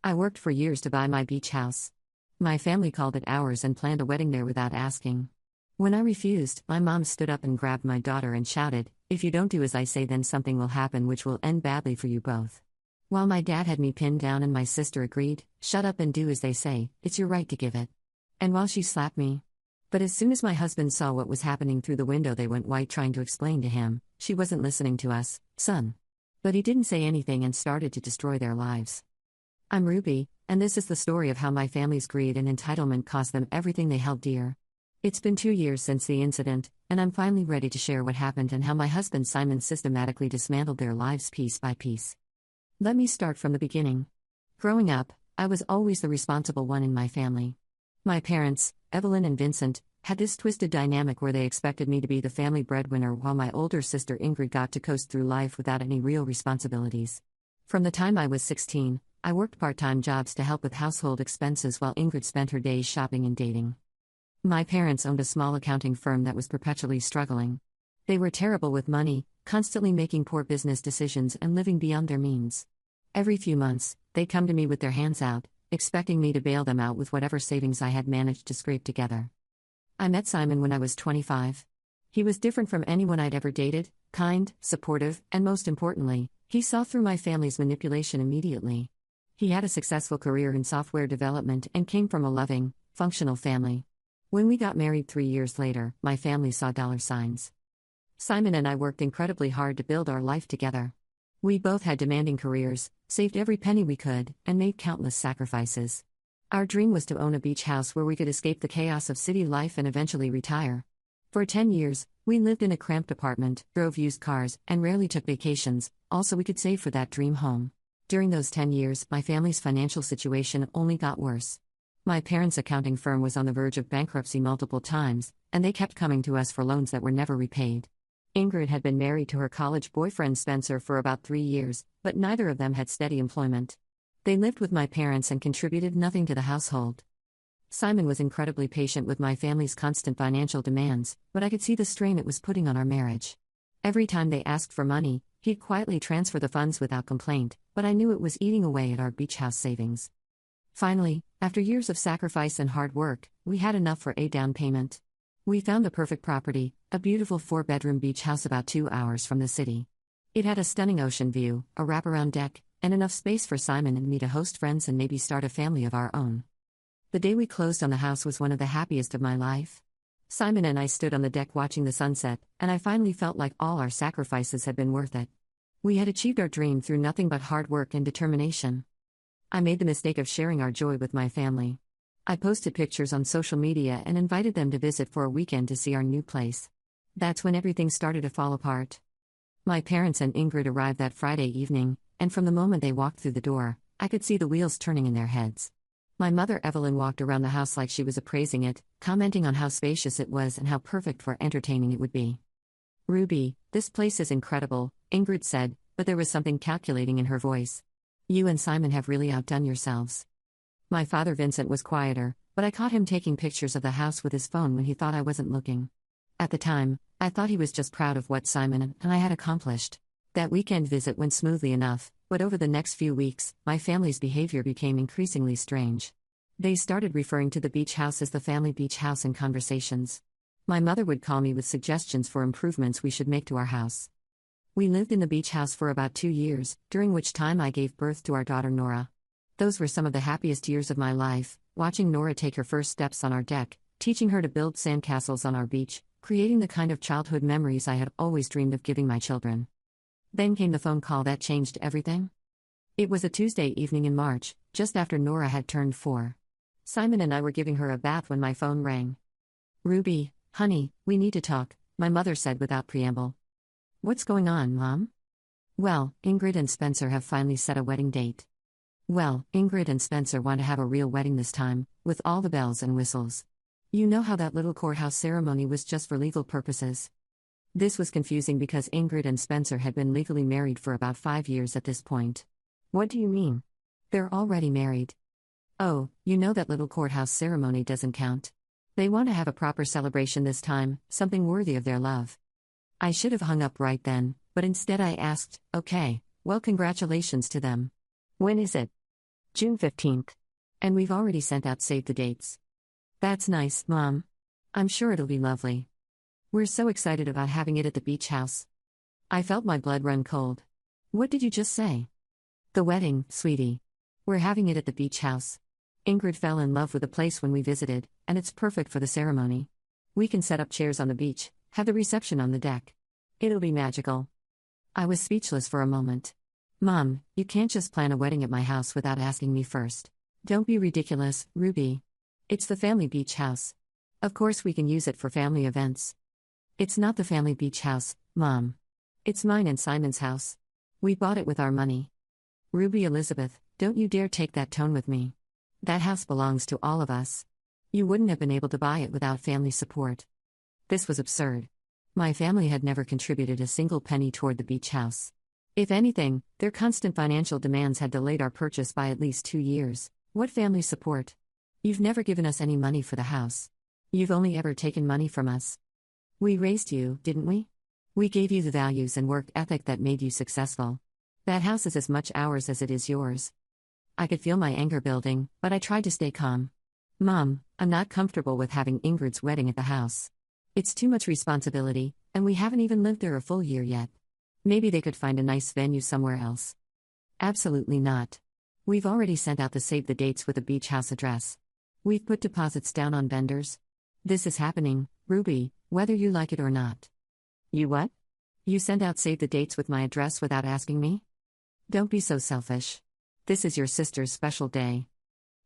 I worked for years to buy my beach house. My family called it ours and planned a wedding there without asking. When I refused, my mom stood up and grabbed my daughter and shouted, "If you don't do as I say, then something will happen which will end badly for you both." While my dad had me pinned down and my sister agreed, "Shut up and do as they say, it's your right to give it." And while she slapped me. But as soon as my husband saw what was happening through the window, they went white trying to explain to him, "She wasn't listening to us, son." But he didn't say anything and started to destroy their lives. I'm Ruby, and this is the story of how my family's greed and entitlement cost them everything they held dear. It's been 2 years since the incident, and I'm finally ready to share what happened and how my husband Simon systematically dismantled their lives piece by piece. Let me start from the beginning. Growing up, I was always the responsible one in my family. My parents, Evelyn and Vincent, had this twisted dynamic where they expected me to be the family breadwinner while my older sister Ingrid got to coast through life without any real responsibilities. From the time I was 16, I worked part-time jobs to help with household expenses while Ingrid spent her days shopping and dating. My parents owned a small accounting firm that was perpetually struggling. They were terrible with money, constantly making poor business decisions and living beyond their means. Every few months, they'd come to me with their hands out, expecting me to bail them out with whatever savings I had managed to scrape together. I met Simon when I was 25. He was different from anyone I'd ever dated, kind, supportive, and most importantly, he saw through my family's manipulation immediately. He had a successful career in software development and came from a loving, functional family. When we got married 3 years later, my family saw dollar signs. Simon and I worked incredibly hard to build our life together. We both had demanding careers, saved every penny we could, and made countless sacrifices. Our dream was to own a beach house where we could escape the chaos of city life and eventually retire. For 10 years, we lived in a cramped apartment, drove used cars, and rarely took vacations, all so we could save for that dream home. During those 10 years, my family's financial situation only got worse. My parents' accounting firm was on the verge of bankruptcy multiple times, and they kept coming to us for loans that were never repaid. Ingrid had been married to her college boyfriend Spencer for about 3 years, but neither of them had steady employment. They lived with my parents and contributed nothing to the household. Simon was incredibly patient with my family's constant financial demands, but I could see the strain it was putting on our marriage. Every time they asked for money, he'd quietly transfer the funds without complaint, but I knew it was eating away at our beach house savings. Finally, after years of sacrifice and hard work, we had enough for a down payment. We found the perfect property, a beautiful 4-bedroom beach house about 2 hours from the city. It had a stunning ocean view, a wraparound deck, and enough space for Simon and me to host friends and maybe start a family of our own. The day we closed on the house was one of the happiest of my life. Simon and I stood on the deck watching the sunset, and I finally felt like all our sacrifices had been worth it. We had achieved our dream through nothing but hard work and determination. I made the mistake of sharing our joy with my family. I posted pictures on social media and invited them to visit for a weekend to see our new place. That's when everything started to fall apart. My parents and Ingrid arrived that Friday evening, and from the moment they walked through the door, I could see the wheels turning in their heads. My mother Evelyn walked around the house like she was appraising it, commenting on how spacious it was and how perfect for entertaining it would be. "Ruby, this place is incredible," Ingrid said, but there was something calculating in her voice. "You and Simon have really outdone yourselves." My father Vincent was quieter, but I caught him taking pictures of the house with his phone when he thought I wasn't looking. At the time, I thought he was just proud of what Simon and I had accomplished. That weekend visit went smoothly enough, but over the next few weeks, my family's behavior became increasingly strange. They started referring to the beach house as the family beach house in conversations. My mother would call me with suggestions for improvements we should make to our house. We lived in the beach house for about 2 years, during which time I gave birth to our daughter Nora. Those were some of the happiest years of my life, watching Nora take her first steps on our deck, teaching her to build sandcastles on our beach, creating the kind of childhood memories I had always dreamed of giving my children. Then came the phone call that changed everything. It was a Tuesday evening in March, just after Nora had turned 4. Simon and I were giving her a bath when my phone rang. "Ruby, honey, we need to talk," my mother said without preamble. "What's going on, Mom?" "Well, Ingrid and Spencer have finally set a wedding date." "Well, Ingrid and Spencer want to have a real wedding this time, with all the bells and whistles. You know how that little courthouse ceremony was just for legal purposes." This was confusing because Ingrid and Spencer had been legally married for about 5 years at this point. "What do you mean? They're already married." "Oh, you know that little courthouse ceremony doesn't count. They want to have a proper celebration this time, something worthy of their love." I should have hung up right then, but instead I asked, "Okay, well, congratulations to them. When is it?" June 15th. And we've already sent out save the dates. That's nice, Mom. I'm sure it'll be lovely. We're so excited about having it at the beach house. I felt my blood run cold. What did you just say? The wedding, sweetie. We're having it at the beach house. Ingrid fell in love with the place when we visited, and it's perfect for the ceremony. We can set up chairs on the beach, have the reception on the deck. It'll be magical. I was speechless for a moment. Mom, you can't just plan a wedding at my house without asking me first. Don't be ridiculous, Ruby. It's the family beach house. Of course we can use it for family events. It's not the family beach house, Mom. It's mine and Simon's house. We bought it with our money. Ruby Elizabeth, don't you dare take that tone with me. That house belongs to all of us. You wouldn't have been able to buy it without family support. This was absurd. My family had never contributed a single penny toward the beach house. If anything, their constant financial demands had delayed our purchase by at least 2 years. What family support? You've never given us any money for the house. You've only ever taken money from us. We raised you, didn't we? We gave you the values and work ethic that made you successful. That house is as much ours as it is yours. I could feel my anger building, but I tried to stay calm. Mom, I'm not comfortable with having Ingrid's wedding at the house. It's too much responsibility, and we haven't even lived there a full year yet. Maybe they could find a nice venue somewhere else. Absolutely not. We've already sent out the save the dates with a beach house address. We've put deposits down on vendors. This is happening, Ruby, whether you like it or not. You what? You sent out save the dates with my address without asking me? Don't be so selfish. This is your sister's special day.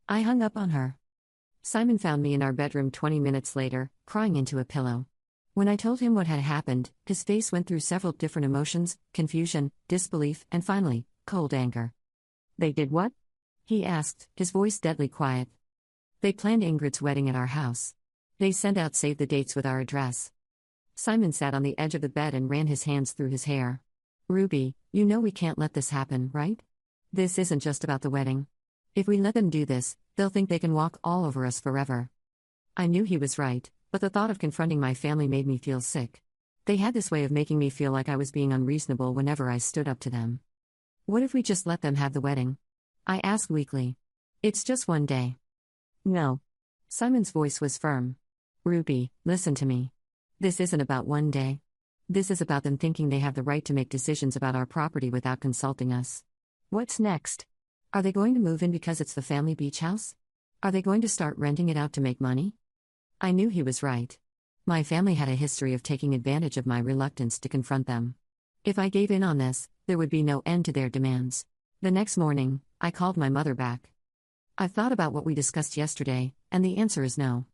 I hung up on her. Simon found me in our bedroom 20 minutes later, crying into a pillow. When I told him what had happened, his face went through several different emotions: confusion, disbelief, and finally, cold anger. They did what? He asked, his voice deadly quiet. They planned Ingrid's wedding at our house. They sent out save the dates with our address. Simon sat on the edge of the bed and ran his hands through his hair. Ruby, you know we can't let this happen, right? This isn't just about the wedding. If we let them do this, they'll think they can walk all over us forever. I knew he was right, but the thought of confronting my family made me feel sick. They had this way of making me feel like I was being unreasonable whenever I stood up to them. What if we just let them have the wedding? I asked weakly. It's just one day. No. Simon's voice was firm. Ruby, listen to me. This isn't about one day. This is about them thinking they have the right to make decisions about our property without consulting us. What's next? Are they going to move in because it's the family beach house? Are they going to start renting it out to make money? I knew he was right. My family had a history of taking advantage of my reluctance to confront them. If I gave in on this, there would be no end to their demands. The next morning, I called my mother back. I've thought about what we discussed yesterday, and the answer is no.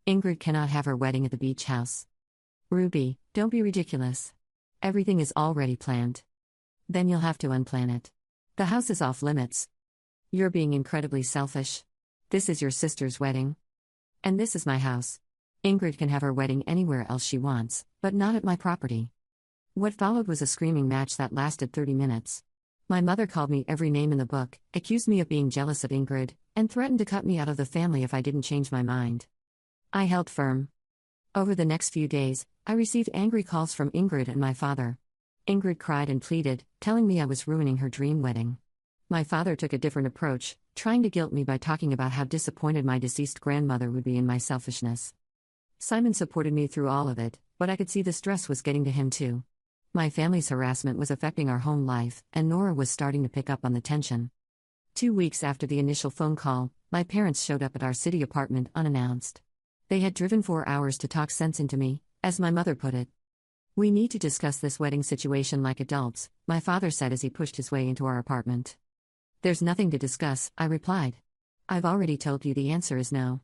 Ingrid cannot have her wedding at the beach house. Ruby, don't be ridiculous. Everything is already planned. Then you'll have to unplan it. The house is off limits. You're being incredibly selfish. This is your sister's wedding. And this is my house. Ingrid can have her wedding anywhere else she wants, but not at my property. What followed was a screaming match that lasted 30 minutes. My mother called me every name in the book, accused me of being jealous of Ingrid, and threatened to cut me out of the family if I didn't change my mind. I held firm. Over the next few days, I received angry calls from Ingrid and my father. Ingrid cried and pleaded, telling me I was ruining her dream wedding. My father took a different approach, trying to guilt me by talking about how disappointed my deceased grandmother would be in my selfishness. Simon supported me through all of it, but I could see the stress was getting to him too. My family's harassment was affecting our home life, and Nora was starting to pick up on the tension. 2 weeks after the initial phone call, my parents showed up at our city apartment unannounced. They had driven 4 hours to talk sense into me, as my mother put it. We need to discuss this wedding situation like adults, my father said as he pushed his way into our apartment. There's nothing to discuss, I replied. I've already told you the answer is no.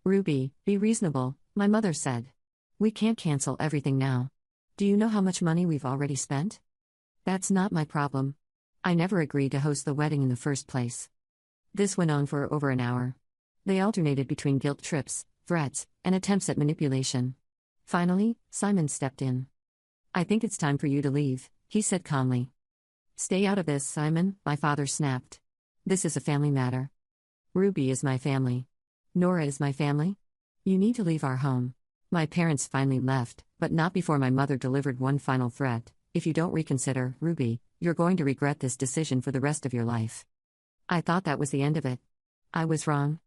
Ruby, be reasonable, my mother said. We can't cancel everything now. Do you know how much money we've already spent? That's not my problem. I never agreed to host the wedding in the first place. This went on for over an hour. They alternated between guilt trips, threats, and attempts at manipulation. Finally, Simon stepped in. I think it's time for you to leave, he said calmly. Stay out of this, Simon, my father snapped. This is a family matter. Ruby is my family. Nora is my family. You need to leave our home. My parents finally left, but not before my mother delivered one final threat. If you don't reconsider, Ruby, you're going to regret this decision for the rest of your life. I thought that was the end of it. I was wrong.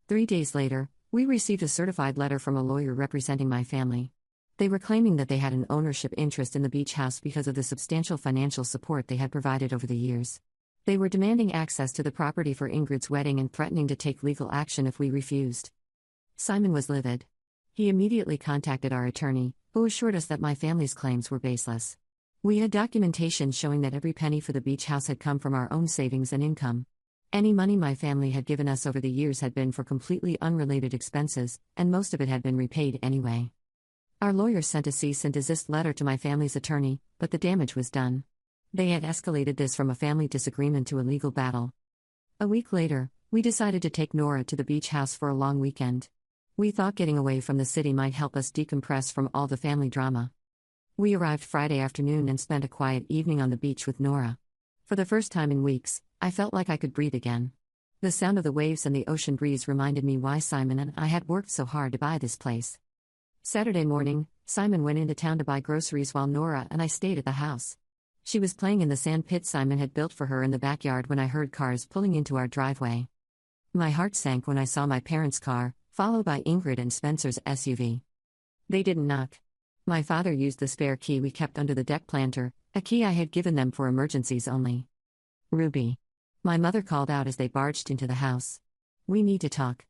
3 days later, we received a certified letter from a lawyer representing my family. They were claiming that they had an ownership interest in the beach house because of the substantial financial support they had provided over the years. They were demanding access to the property for Ingrid's wedding and threatening to take legal action if we refused. Simon was livid. He immediately contacted our attorney, who assured us that my family's claims were baseless. We had documentation showing that every penny for the beach house had come from our own savings and income. Any money my family had given us over the years had been for completely unrelated expenses, and most of it had been repaid anyway. Our lawyers sent a cease and desist letter to my family's attorney, but the damage was done. They had escalated this from a family disagreement to a legal battle. A week later, we decided to take Nora to the beach house for a long weekend. We thought getting away from the city might help us decompress from all the family drama. We arrived Friday afternoon and spent a quiet evening on the beach with Nora. For the first time in weeks, I felt like I could breathe again. The sound of the waves and the ocean breeze reminded me why Simon and I had worked so hard to buy this place. Saturday morning, Simon went into town to buy groceries while Nora and I stayed at the house. She was playing in the sand pit Simon had built for her in the backyard when I heard cars pulling into our driveway. My heart sank when I saw my parents' car, followed by Ingrid and Spencer's SUV. They didn't knock. My father used the spare key we kept under the deck planter, a key I had given them for emergencies only. Ruby. My mother called out as they barged into the house. We need to talk.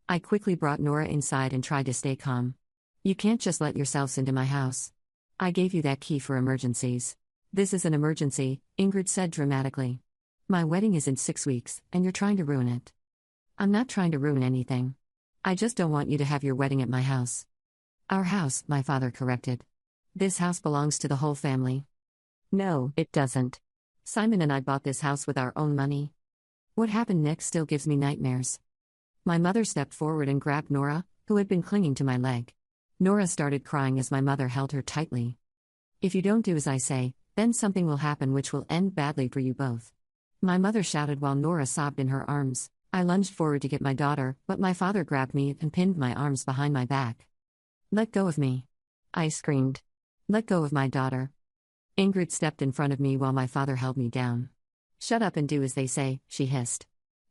I quickly brought Nora inside and tried to stay calm. You can't just let yourselves into my house. I gave you that key for emergencies. This is an emergency, Ingrid said dramatically. My wedding is in 6 weeks, and you're trying to ruin it. I'm not trying to ruin anything. I just don't want you to have your wedding at my house. Our house, my father corrected. This house belongs to the whole family. No, it doesn't. Simon and I bought this house with our own money. What happened next still gives me nightmares. My mother stepped forward and grabbed Nora, who had been clinging to my leg. Nora started crying as my mother held her tightly. If you don't do as I say, then something will happen which will end badly for you both. My mother shouted while Nora sobbed in her arms. I lunged forward to get my daughter, but my father grabbed me and pinned my arms behind my back. Let go of me. I screamed. Let go of my daughter. Ingrid stepped in front of me while my father held me down. Shut up and do as they say, she hissed.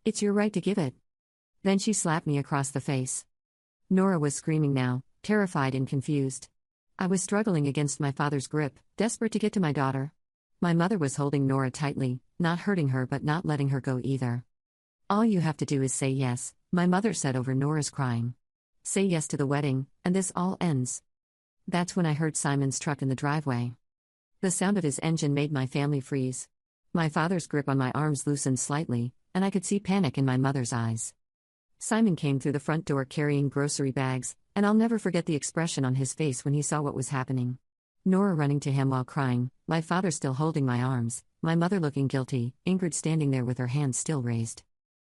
It's your right to give it. Then she slapped me across the face. Nora was screaming now, terrified and confused. I was struggling against my father's grip, desperate to get to my daughter. My mother was holding Nora tightly, not hurting her but not letting her go either. All you have to do is say yes, my mother said over Nora's crying. Say yes to the wedding, and this all ends. That's when I heard Simon's truck in the driveway. The sound of his engine made my family freeze. My father's grip on my arms loosened slightly, and I could see panic in my mother's eyes. Simon came through the front door carrying grocery bags, and I'll never forget the expression on his face when he saw what was happening. Nora running to him while crying, my father still holding my arms, my mother looking guilty, Ingrid standing there with her hands still raised.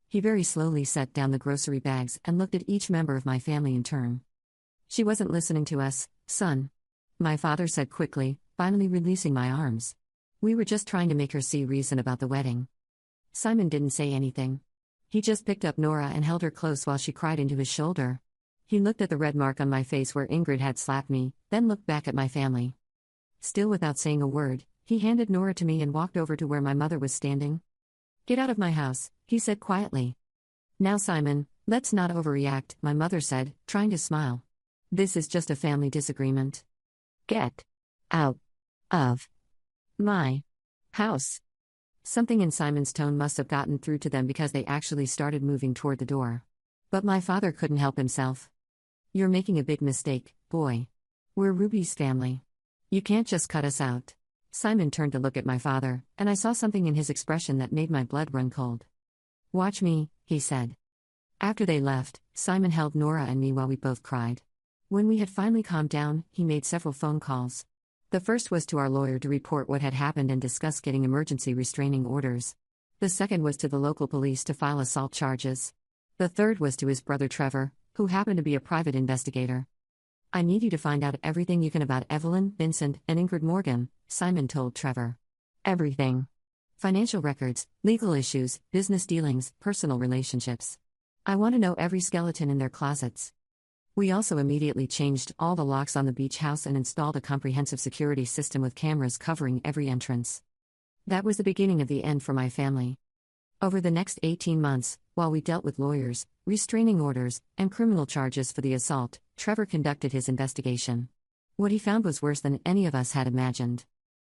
He very slowly set down the grocery bags and looked at each member of my family in turn. She wasn't listening to us, son. My father said quickly, finally releasing my arms. We were just trying to make her see reason about the wedding. Simon didn't say anything. He just picked up Nora and held her close while she cried into his shoulder. He looked at the red mark on my face where Ingrid had slapped me, then looked back at my family. Still without saying a word, he handed Nora to me and walked over to where my mother was standing. Get out of my house, he said quietly. Now Simon, let's not overreact, my mother said, trying to smile. This is just a family disagreement. Get out of my house. Something in Simon's tone must have gotten through to them because they actually started moving toward the door. But my father couldn't help himself. You're making a big mistake, boy. We're Ruby's family. You can't just cut us out. Simon turned to look at my father, and I saw something in his expression that made my blood run cold. Watch me, he said. After they left, Simon held Nora and me while we both cried. When we had finally calmed down, he made several phone calls. The first was to our lawyer to report what had happened and discuss getting emergency restraining orders. The second was to the local police to file assault charges. The third was to his brother Trevor, who happened to be a private investigator. I need you to find out everything you can about Evelyn, Vincent, and Ingrid Morgan, Simon told Trevor. Everything. Financial records, legal issues, business dealings, personal relationships. I want to know every skeleton in their closets. We also immediately changed all the locks on the beach house and installed a comprehensive security system with cameras covering every entrance. That was the beginning of the end for my family. Over the next 18 months, while we dealt with lawyers, restraining orders, and criminal charges for the assault, Trevor conducted his investigation. What he found was worse than any of us had imagined.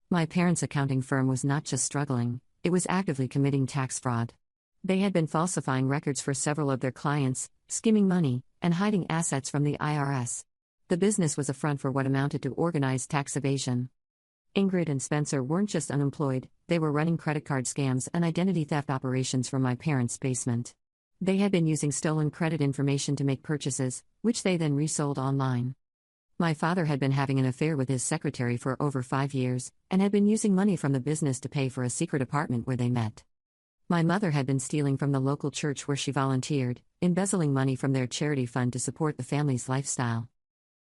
My parents' accounting firm was not just struggling, it was actively committing tax fraud. They had been falsifying records for several of their clients, skimming money, and hiding assets from the IRS. The business was a front for what amounted to organized tax evasion. Ingrid and Spencer weren't just unemployed, they were running credit card scams and identity theft operations from my parents' basement. They had been using stolen credit information to make purchases, which they then resold online. My father had been having an affair with his secretary for over 5 years, and had been using money from the business to pay for a secret apartment where they met. My mother had been stealing from the local church where she volunteered, embezzling money from their charity fund to support the family's lifestyle.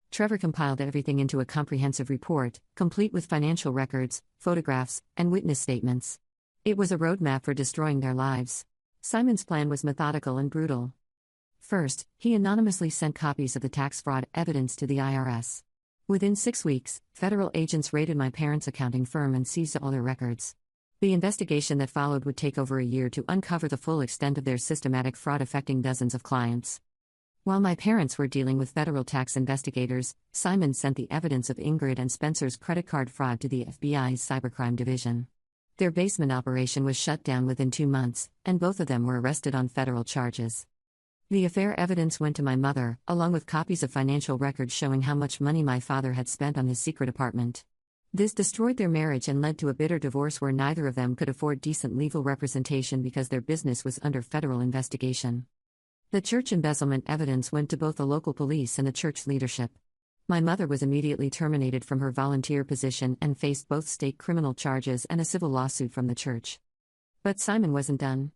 Trevor compiled everything into a comprehensive report, complete with financial records, photographs, and witness statements. It was a roadmap for destroying their lives. Simon's plan was methodical and brutal. First, he anonymously sent copies of the tax fraud evidence to the IRS. Within 6 weeks, federal agents raided my parents' accounting firm and seized all their records. The investigation that followed would take over a year to uncover the full extent of their systematic fraud affecting dozens of clients. While my parents were dealing with federal tax investigators, Simon sent the evidence of Ingrid and Spencer's credit card fraud to the FBI's cybercrime division. Their basement operation was shut down within 2 months, and both of them were arrested on federal charges. The affair evidence went to my mother, along with copies of financial records showing how much money my father had spent on his secret apartment. This destroyed their marriage and led to a bitter divorce where neither of them could afford decent legal representation because their business was under federal investigation. The church embezzlement evidence went to both the local police and the church leadership. My mother was immediately terminated from her volunteer position and faced both state criminal charges and a civil lawsuit from the church. But Simon wasn't done.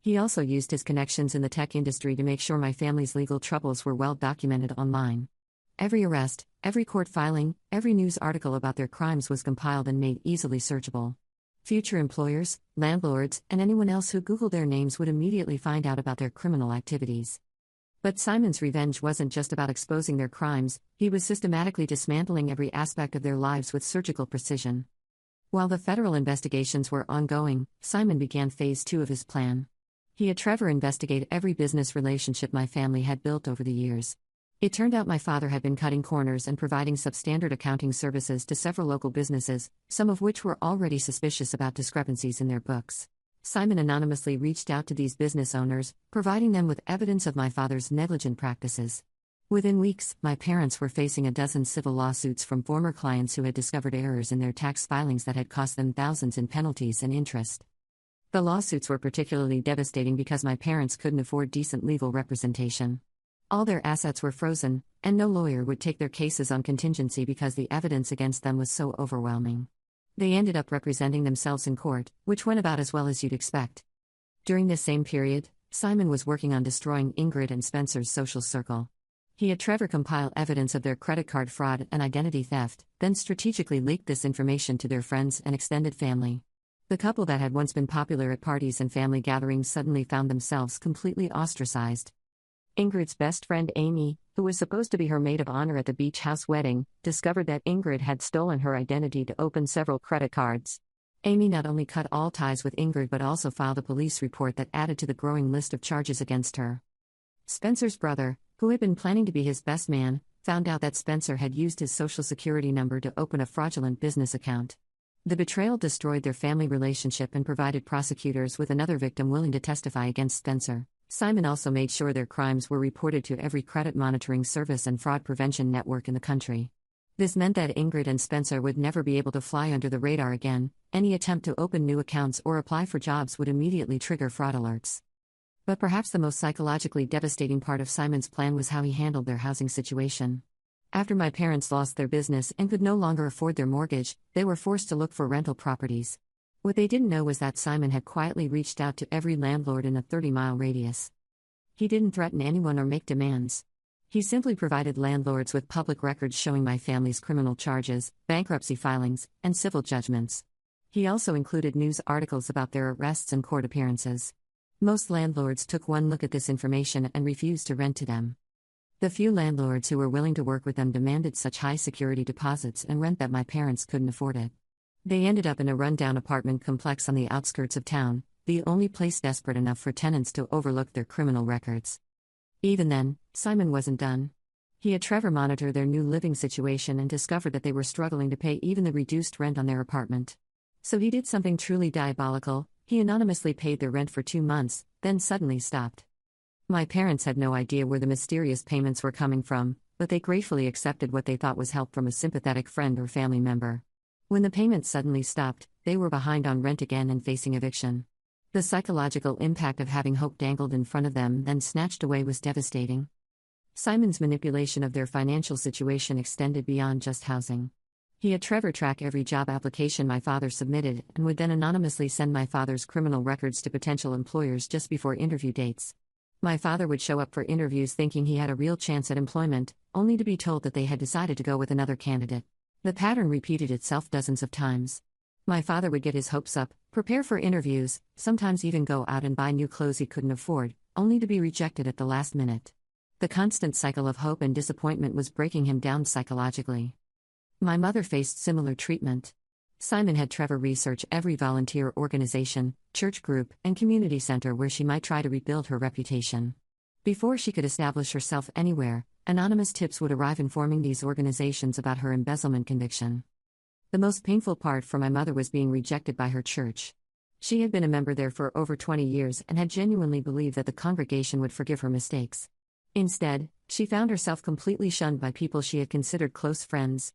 He also used his connections in the tech industry to make sure my family's legal troubles were well documented online. Every arrest, every court filing, every news article about their crimes was compiled and made easily searchable. Future employers, landlords, and anyone else who Googled their names would immediately find out about their criminal activities. But Simon's revenge wasn't just about exposing their crimes, he was systematically dismantling every aspect of their lives with surgical precision. While the federal investigations were ongoing, Simon began phase 2 of his plan. He had Trevor investigate every business relationship my family had built over the years. It turned out my father had been cutting corners and providing substandard accounting services to several local businesses, some of which were already suspicious about discrepancies in their books. Simon anonymously reached out to these business owners, providing them with evidence of my father's negligent practices. Within weeks, my parents were facing a dozen civil lawsuits from former clients who had discovered errors in their tax filings that had cost them thousands in penalties and interest. The lawsuits were particularly devastating because my parents couldn't afford decent legal representation. All their assets were frozen, and no lawyer would take their cases on contingency because the evidence against them was so overwhelming. They ended up representing themselves in court, which went about as well as you'd expect. During this same period, Simon was working on destroying Ingrid and Spencer's social circle. He had Trevor compile evidence of their credit card fraud and identity theft, then strategically leaked this information to their friends and extended family. The couple that had once been popular at parties and family gatherings suddenly found themselves completely ostracized. Ingrid's best friend Amy, who was supposed to be her maid of honor at the beach house wedding, discovered that Ingrid had stolen her identity to open several credit cards. Amy not only cut all ties with Ingrid but also filed a police report that added to the growing list of charges against her. Spencer's brother, who had been planning to be his best man, found out that Spencer had used his social security number to open a fraudulent business account. The betrayal destroyed their family relationship and provided prosecutors with another victim willing to testify against Spencer. Simon also made sure their crimes were reported to every credit monitoring service and fraud prevention network in the country. This meant that Ingrid and Spencer would never be able to fly under the radar again. Any attempt to open new accounts or apply for jobs would immediately trigger fraud alerts. But perhaps the most psychologically devastating part of Simon's plan was how he handled their housing situation. After my parents lost their business and could no longer afford their mortgage, they were forced to look for rental properties. What they didn't know was that Simon had quietly reached out to every landlord in a 30-mile radius. He didn't threaten anyone or make demands. He simply provided landlords with public records showing my family's criminal charges, bankruptcy filings, and civil judgments. He also included news articles about their arrests and court appearances. Most landlords took one look at this information and refused to rent to them. The few landlords who were willing to work with them demanded such high security deposits and rent that my parents couldn't afford it. They ended up in a rundown apartment complex on the outskirts of town, the only place desperate enough for tenants to overlook their criminal records. Even then, Simon wasn't done. He had Trevor monitor their new living situation and discovered that they were struggling to pay even the reduced rent on their apartment. So he did something truly diabolical. He anonymously paid their rent for 2 months, then suddenly stopped. My parents had no idea where the mysterious payments were coming from, but they gratefully accepted what they thought was help from a sympathetic friend or family member. When the payments suddenly stopped, they were behind on rent again and facing eviction. The psychological impact of having hope dangled in front of them then snatched away was devastating. Simon's manipulation of their financial situation extended beyond just housing. He had Trevor track every job application my father submitted and would then anonymously send my father's criminal records to potential employers just before interview dates. My father would show up for interviews thinking he had a real chance at employment, only to be told that they had decided to go with another candidate. The pattern repeated itself dozens of times. My father would get his hopes up, prepare for interviews, sometimes even go out and buy new clothes he couldn't afford, only to be rejected at the last minute. The constant cycle of hope and disappointment was breaking him down psychologically. My mother faced similar treatment. Simon had Trevor research every volunteer organization, church group, and community center where she might try to rebuild her reputation. Before she could establish herself anywhere, anonymous tips would arrive informing these organizations about her embezzlement conviction. The most painful part for my mother was being rejected by her church. She had been a member there for over 20 years and had genuinely believed that the congregation would forgive her mistakes. Instead, she found herself completely shunned by people she had considered close friends.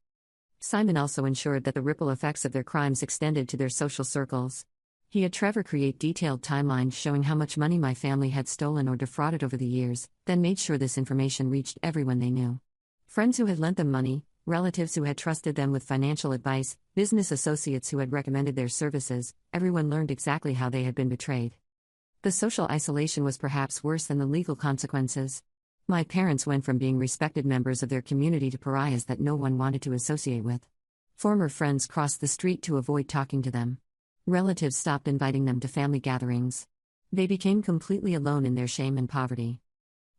Simon also ensured that the ripple effects of their crimes extended to their social circles. He had Trevor create detailed timelines showing how much money my family had stolen or defrauded over the years, then made sure this information reached everyone they knew. Friends who had lent them money, relatives who had trusted them with financial advice, business associates who had recommended their services, everyone learned exactly how they had been betrayed. The social isolation was perhaps worse than the legal consequences. My parents went from being respected members of their community to pariahs that no one wanted to associate with. Former friends crossed the street to avoid talking to them. Relatives stopped inviting them to family gatherings. They became completely alone in their shame and poverty.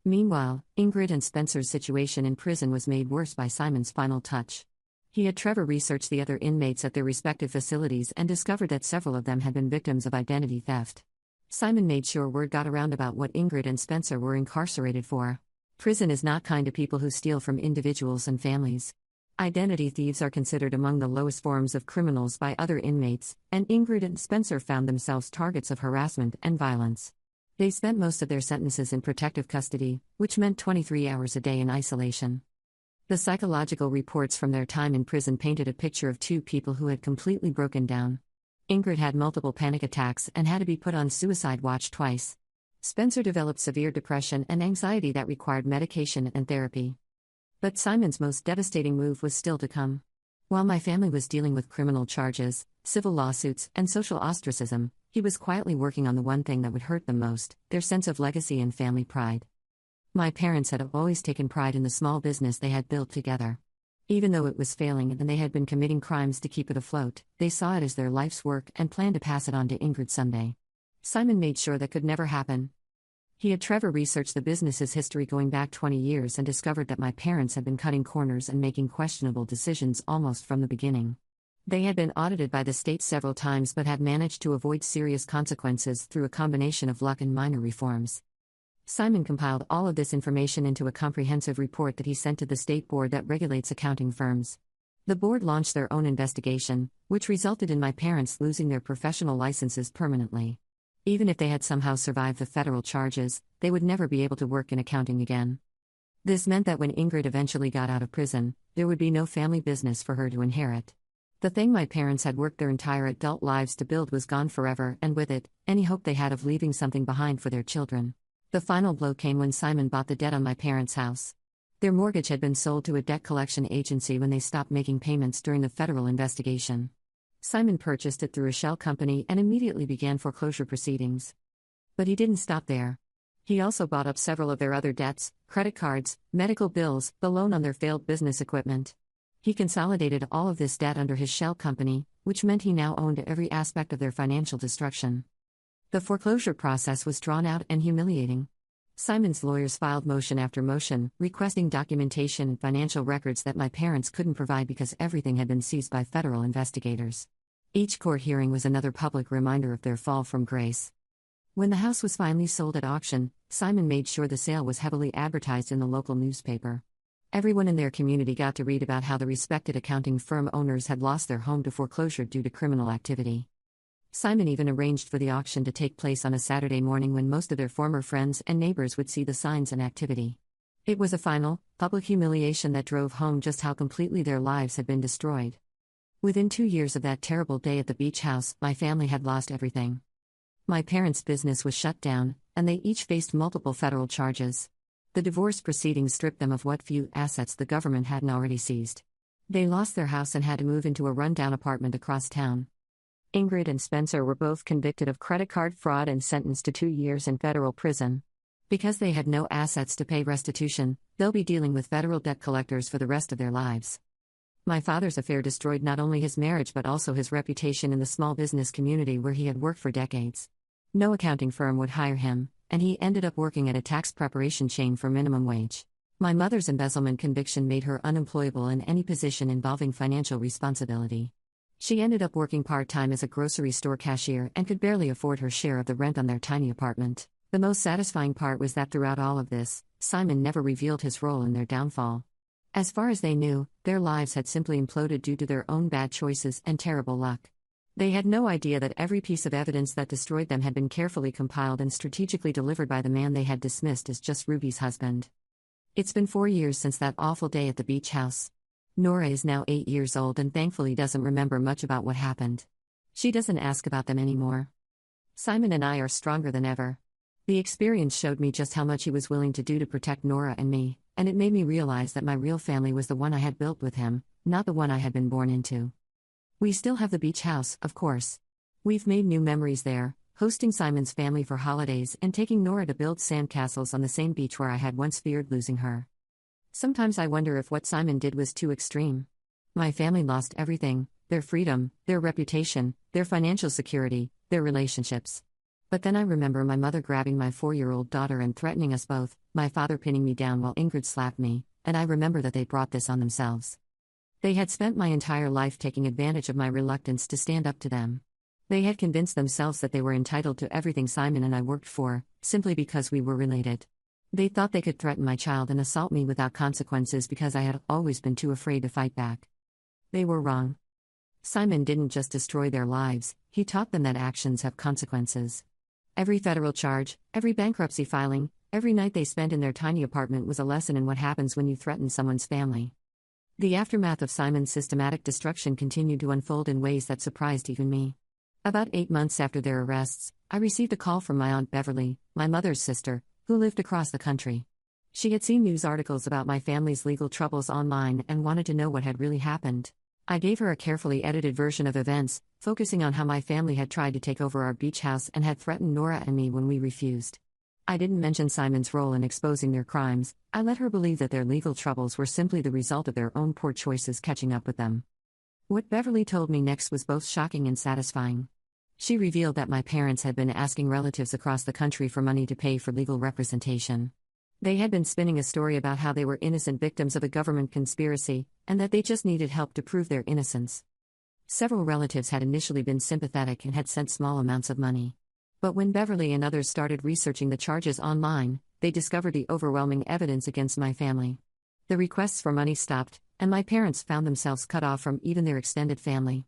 Meanwhile, Ingrid and Spencer's situation in prison was made worse by Simon's final touch. He had Trevor research the other inmates at their respective facilities and discovered that several of them had been victims of identity theft. Simon made sure word got around about what Ingrid and Spencer were incarcerated for. Prison is not kind to people who steal from individuals and families. Identity thieves are considered among the lowest forms of criminals by other inmates, and Ingrid and Spencer found themselves targets of harassment and violence. They spent most of their sentences in protective custody, which meant 23 hours a day in isolation. The psychological reports from their time in prison painted a picture of two people who had completely broken down. Ingrid had multiple panic attacks and had to be put on suicide watch twice. Spencer developed severe depression and anxiety that required medication and therapy. But Simon's most devastating move was still to come. While my family was dealing with criminal charges, civil lawsuits, and social ostracism, he was quietly working on the one thing that would hurt them most, their sense of legacy and family pride. My parents had always taken pride in the small business they had built together. Even though it was failing and they had been committing crimes to keep it afloat, they saw it as their life's work and planned to pass it on to Ingrid someday. Simon made sure that could never happen. He had Trevor research the business's history going back 20 years and discovered that my parents had been cutting corners and making questionable decisions almost from the beginning. They had been audited by the state several times but had managed to avoid serious consequences through a combination of luck and minor reforms. Simon compiled all of this information into a comprehensive report that he sent to the state board that regulates accounting firms. The board launched their own investigation, which resulted in my parents losing their professional licenses permanently. Even if they had somehow survived the federal charges, they would never be able to work in accounting again. This meant that when Ingrid eventually got out of prison, there would be no family business for her to inherit. The thing my parents had worked their entire adult lives to build was gone forever, and with it, any hope they had of leaving something behind for their children. The final blow came when Simon bought the debt on my parents' house. Their mortgage had been sold to a debt collection agency when they stopped making payments during the federal investigation. Simon purchased it through a shell company and immediately began foreclosure proceedings. But he didn't stop there. He also bought up several of their other debts, credit cards, medical bills, the loan on their failed business equipment. He consolidated all of this debt under his shell company, which meant he now owned every aspect of their financial destruction. The foreclosure process was drawn out and humiliating. Simon's lawyers filed motion after motion, requesting documentation and financial records that my parents couldn't provide because everything had been seized by federal investigators. Each court hearing was another public reminder of their fall from grace. When the house was finally sold at auction, Simon made sure the sale was heavily advertised in the local newspaper. Everyone in their community got to read about how the respected accounting firm owners had lost their home to foreclosure due to criminal activity. Simon even arranged for the auction to take place on a Saturday morning when most of their former friends and neighbors would see the signs and activity. It was a final, public humiliation that drove home just how completely their lives had been destroyed. Within 2 years of that terrible day at the beach house, my family had lost everything. My parents' business was shut down, and they each faced multiple federal charges. The divorce proceedings stripped them of what few assets the government hadn't already seized. They lost their house and had to move into a rundown apartment across town. Ingrid and Spencer were both convicted of credit card fraud and sentenced to 2 years in federal prison. Because they had no assets to pay restitution, they'll be dealing with federal debt collectors for the rest of their lives. My father's affair destroyed not only his marriage but also his reputation in the small business community where he had worked for decades. No accounting firm would hire him, and he ended up working at a tax preparation chain for minimum wage. My mother's embezzlement conviction made her unemployable in any position involving financial responsibility. She ended up working part-time as a grocery store cashier and could barely afford her share of the rent on their tiny apartment. The most satisfying part was that throughout all of this, Simon never revealed his role in their downfall. As far as they knew, their lives had simply imploded due to their own bad choices and terrible luck. They had no idea that every piece of evidence that destroyed them had been carefully compiled and strategically delivered by the man they had dismissed as just Ruby's husband. It's been 4 years since that awful day at the beach house. Nora is now 8 years old and thankfully doesn't remember much about what happened. She doesn't ask about them anymore. Simon and I are stronger than ever. The experience showed me just how much he was willing to do to protect Nora and me, and it made me realize that my real family was the one I had built with him, not the one I had been born into. We still have the beach house, of course. We've made new memories there, hosting Simon's family for holidays and taking Nora to build sandcastles on the same beach where I had once feared losing her. Sometimes I wonder if what Simon did was too extreme. My family lost everything: their freedom, their reputation, their financial security, their relationships. But then I remember my mother grabbing my 4-year-old daughter and threatening us both, my father pinning me down while Ingrid slapped me, and I remember that they brought this on themselves. They had spent my entire life taking advantage of my reluctance to stand up to them. They had convinced themselves that they were entitled to everything Simon and I worked for, simply because we were related. They thought they could threaten my child and assault me without consequences because I had always been too afraid to fight back. They were wrong. Simon didn't just destroy their lives, he taught them that actions have consequences. Every federal charge, every bankruptcy filing, every night they spent in their tiny apartment was a lesson in what happens when you threaten someone's family. The aftermath of Simon's systematic destruction continued to unfold in ways that surprised even me. About 8 months after their arrests, I received a call from my Aunt Beverly, my mother's sister, who lived across the country. She had seen news articles about my family's legal troubles online and wanted to know what had really happened. I gave her a carefully edited version of events, focusing on how my family had tried to take over our beach house and had threatened Nora and me when we refused. I didn't mention Simon's role in exposing their crimes. I let her believe that their legal troubles were simply the result of their own poor choices catching up with them. What Beverly told me next was both shocking and satisfying. She revealed that my parents had been asking relatives across the country for money to pay for legal representation. They had been spinning a story about how they were innocent victims of a government conspiracy, and that they just needed help to prove their innocence. Several relatives had initially been sympathetic and had sent small amounts of money. But when Beverly and others started researching the charges online, they discovered the overwhelming evidence against my family. The requests for money stopped, and my parents found themselves cut off from even their extended family.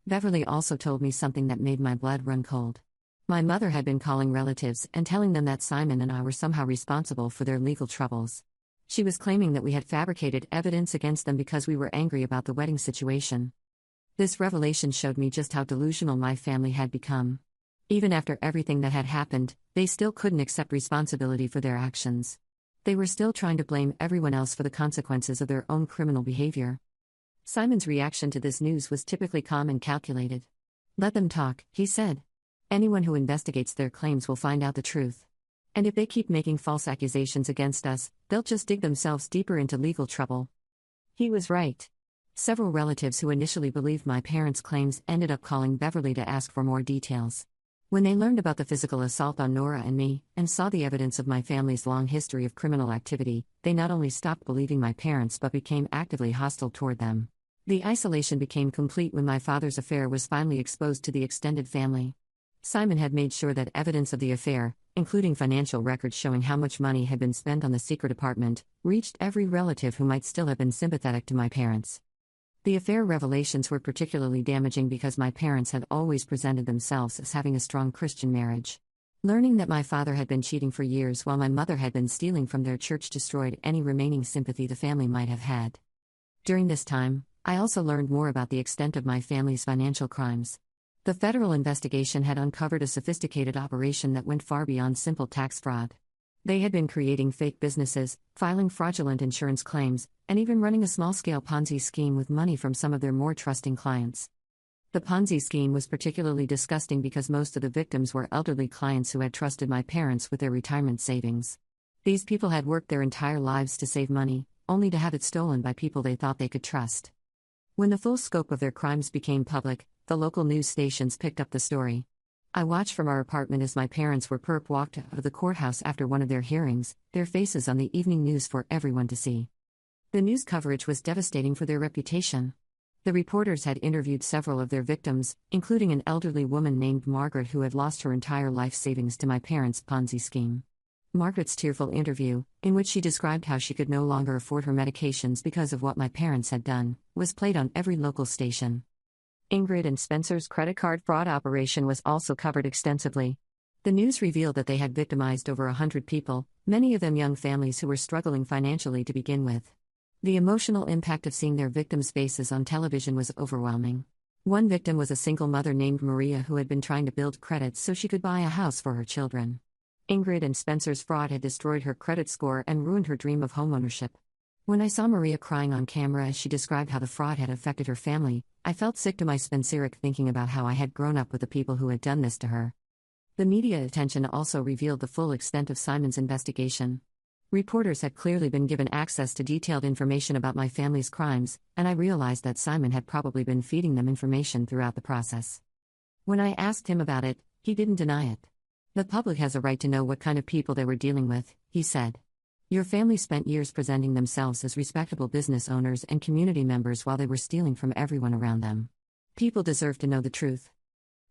Beverly also told me something that made my blood run cold. My mother had been calling relatives and telling them that Simon and I were somehow responsible for their legal troubles. She was claiming that we had fabricated evidence against them because we were angry about the wedding situation. This revelation showed me just how delusional my family had become. Even after everything that had happened, they still couldn't accept responsibility for their actions. They were still trying to blame everyone else for the consequences of their own criminal behavior. Simon's reaction to this news was typically calm and calculated. "Let them talk," he said. "Anyone who investigates their claims will find out the truth. And if they keep making false accusations against us, they'll just dig themselves deeper into legal trouble." He was right. Several relatives who initially believed my parents' claims ended up calling Beverly to ask for more details. When they learned about the physical assault on Nora and me, and saw the evidence of my family's long history of criminal activity, they not only stopped believing my parents but became actively hostile toward them. The isolation became complete when my father's affair was finally exposed to the extended family. Simon had made sure that evidence of the affair, including financial records showing how much money had been spent on the secret apartment, reached every relative who might still have been sympathetic to my parents. The affair revelations were particularly damaging because my parents had always presented themselves as having a strong Christian marriage. Learning that my father had been cheating for years while my mother had been stealing from their church destroyed any remaining sympathy the family might have had. During this time, I also learned more about the extent of my family's financial crimes. The federal investigation had uncovered a sophisticated operation that went far beyond simple tax fraud. They had been creating fake businesses, filing fraudulent insurance claims, and even running a small-scale Ponzi scheme with money from some of their more trusting clients. The Ponzi scheme was particularly disgusting because most of the victims were elderly clients who had trusted my parents with their retirement savings. These people had worked their entire lives to save money, only to have it stolen by people they thought they could trust. When the full scope of their crimes became public, the local news stations picked up the story. I watched from our apartment as my parents were walked out of the courthouse after one of their hearings, their faces on the evening news for everyone to see. The news coverage was devastating for their reputation. The reporters had interviewed several of their victims, including an elderly woman named Margaret who had lost her entire life savings to my parents' Ponzi scheme. Margaret's tearful interview, in which she described how she could no longer afford her medications because of what my parents had done, was played on every local station. Ingrid and Spencer's credit card fraud operation was also covered extensively. The news revealed that they had victimized over 100 people, many of them young families who were struggling financially to begin with. The emotional impact of seeing their victims' faces on television was overwhelming. One victim was a single mother named Maria who had been trying to build credit so she could buy a house for her children. Ingrid and Spencer's fraud had destroyed her credit score and ruined her dream of homeownership. When I saw Maria crying on camera as she described how the fraud had affected her family, I felt sick to my Spenceric thinking about how I had grown up with the people who had done this to her. The media attention also revealed the full extent of Simon's investigation. Reporters had clearly been given access to detailed information about my family's crimes, and I realized that Simon had probably been feeding them information throughout the process. When I asked him about it, he didn't deny it. The public has a right to know what kind of people they were dealing with, he said. Your family spent years presenting themselves as respectable business owners and community members while they were stealing from everyone around them. People deserve to know the truth.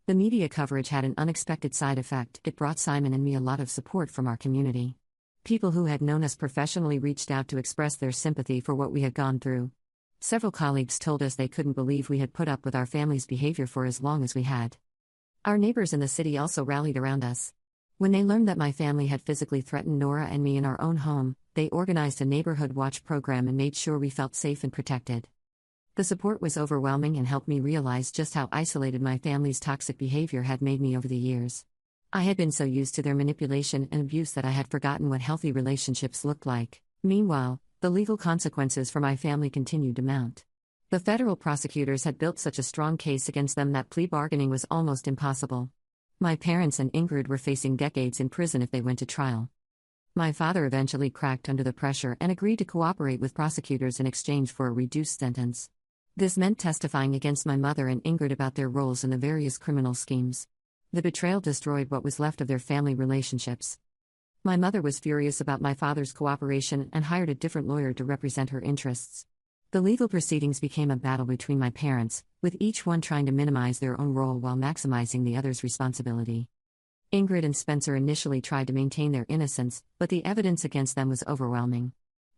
The media coverage had an unexpected side effect. It brought Simon and me a lot of support from our community. People who had known us professionally reached out to express their sympathy for what we had gone through. Several colleagues told us they couldn't believe we had put up with our family's behavior for as long as we had. Our neighbors in the city also rallied around us. When they learned that my family had physically threatened Nora and me in our own home, they organized a neighborhood watch program and made sure we felt safe and protected. The support was overwhelming and helped me realize just how isolated my family's toxic behavior had made me over the years. I had been so used to their manipulation and abuse that I had forgotten what healthy relationships looked like. Meanwhile, the legal consequences for my family continued to mount. The federal prosecutors had built such a strong case against them that plea bargaining was almost impossible. My parents and Ingrid were facing decades in prison if they went to trial. My father eventually cracked under the pressure and agreed to cooperate with prosecutors in exchange for a reduced sentence. This meant testifying against my mother and Ingrid about their roles in the various criminal schemes. The betrayal destroyed what was left of their family relationships. My mother was furious about my father's cooperation and hired a different lawyer to represent her interests. The legal proceedings became a battle between my parents, with each one trying to minimize their own role while maximizing the other's responsibility. Ingrid and Spencer initially tried to maintain their innocence, but the evidence against them was overwhelming.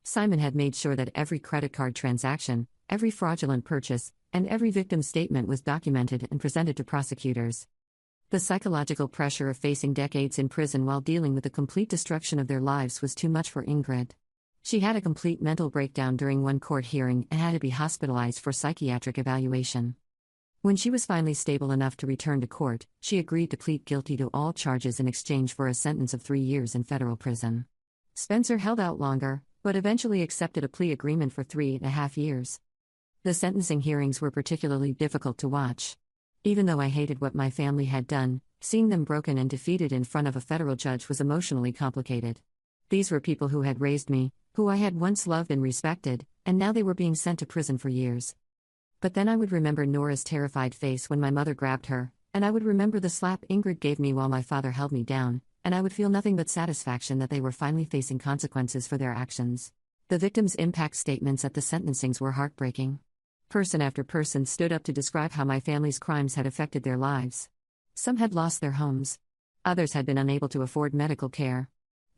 Simon had made sure that every credit card transaction, every fraudulent purchase, and every victim's statement was documented and presented to prosecutors. The psychological pressure of facing decades in prison while dealing with the complete destruction of their lives was too much for Ingrid. She had a complete mental breakdown during one court hearing and had to be hospitalized for psychiatric evaluation. When she was finally stable enough to return to court, she agreed to plead guilty to all charges in exchange for a sentence of 3 years in federal prison. Spencer held out longer, but eventually accepted a plea agreement for 3.5 years. The sentencing hearings were particularly difficult to watch. Even though I hated what my family had done, seeing them broken and defeated in front of a federal judge was emotionally complicated. These were people who had raised me, who I had once loved and respected, and now they were being sent to prison for years. But then I would remember Nora's terrified face when my mother grabbed her, and I would remember the slap Ingrid gave me while my father held me down, and I would feel nothing but satisfaction that they were finally facing consequences for their actions. The victims' impact statements at the sentencings were heartbreaking. Person after person stood up to describe how my family's crimes had affected their lives. Some had lost their homes. Others had been unable to afford medical care.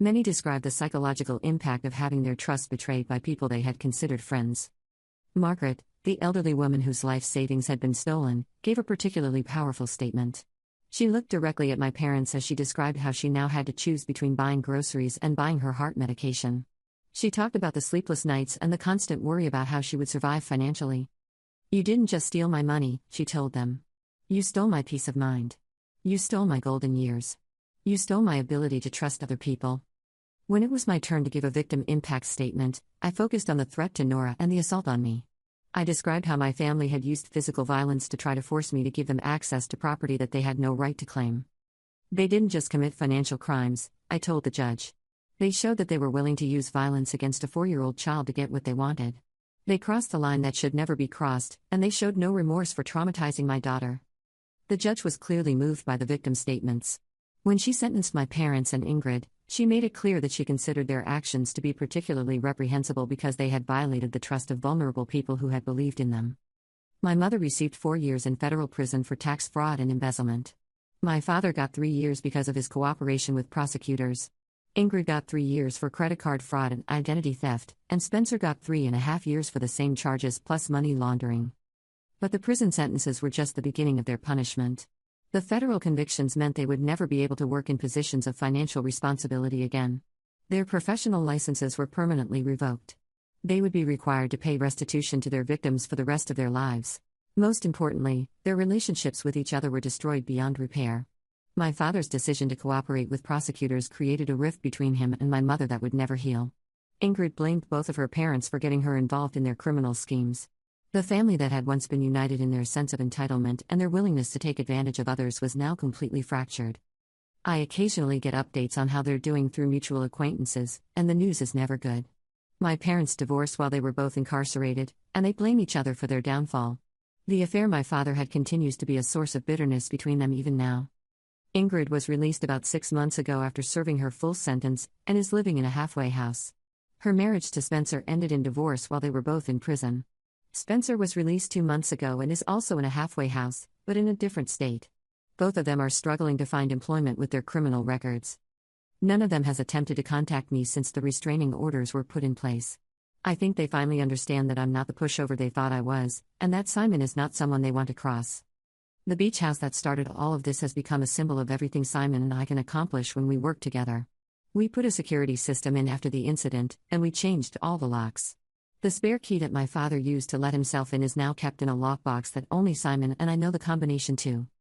Many described the psychological impact of having their trust betrayed by people they had considered friends. Margaret, the elderly woman whose life savings had been stolen, gave a particularly powerful statement. She looked directly at my parents as she described how she now had to choose between buying groceries and buying her heart medication. She talked about the sleepless nights and the constant worry about how she would survive financially. "You didn't just steal my money," she told them. "You stole my peace of mind. You stole my golden years. You stole my ability to trust other people." When it was my turn to give a victim impact statement, I focused on the threat to Nora and the assault on me. I described how my family had used physical violence to try to force me to give them access to property that they had no right to claim. They didn't just commit financial crimes, I told the judge. They showed that they were willing to use violence against a 4-year-old child to get what they wanted. They crossed the line that should never be crossed, and they showed no remorse for traumatizing my daughter. The judge was clearly moved by the victim's statements. When she sentenced my parents and Ingrid, she made it clear that she considered their actions to be particularly reprehensible because they had violated the trust of vulnerable people who had believed in them. My mother received 4 years in federal prison for tax fraud and embezzlement. My father got 3 years because of his cooperation with prosecutors. Ingrid got 3 years for credit card fraud and identity theft, and Spencer got 3.5 years for the same charges plus money laundering. But the prison sentences were just the beginning of their punishment. The federal convictions meant they would never be able to work in positions of financial responsibility again. Their professional licenses were permanently revoked. They would be required to pay restitution to their victims for the rest of their lives. Most importantly, their relationships with each other were destroyed beyond repair. My father's decision to cooperate with prosecutors created a rift between him and my mother that would never heal. Ingrid blamed both of her parents for getting her involved in their criminal schemes. The family that had once been united in their sense of entitlement and their willingness to take advantage of others was now completely fractured. I occasionally get updates on how they're doing through mutual acquaintances, and the news is never good. My parents divorced while they were both incarcerated, and they blame each other for their downfall. The affair my father had continues to be a source of bitterness between them even now. Ingrid was released about 6 months ago after serving her full sentence, and is living in a halfway house. Her marriage to Spencer ended in divorce while they were both in prison. Spencer was released 2 months ago and is also in a halfway house, but in a different state. Both of them are struggling to find employment with their criminal records. None of them has attempted to contact me since the restraining orders were put in place. I think they finally understand that I'm not the pushover they thought I was, and that Simon is not someone they want to cross. The beach house that started all of this has become a symbol of everything Simon and I can accomplish when we work together. We put a security system in after the incident, and we changed all the locks. The spare key that my father used to let himself in is now kept in a lockbox that only Simon and I know the combination to.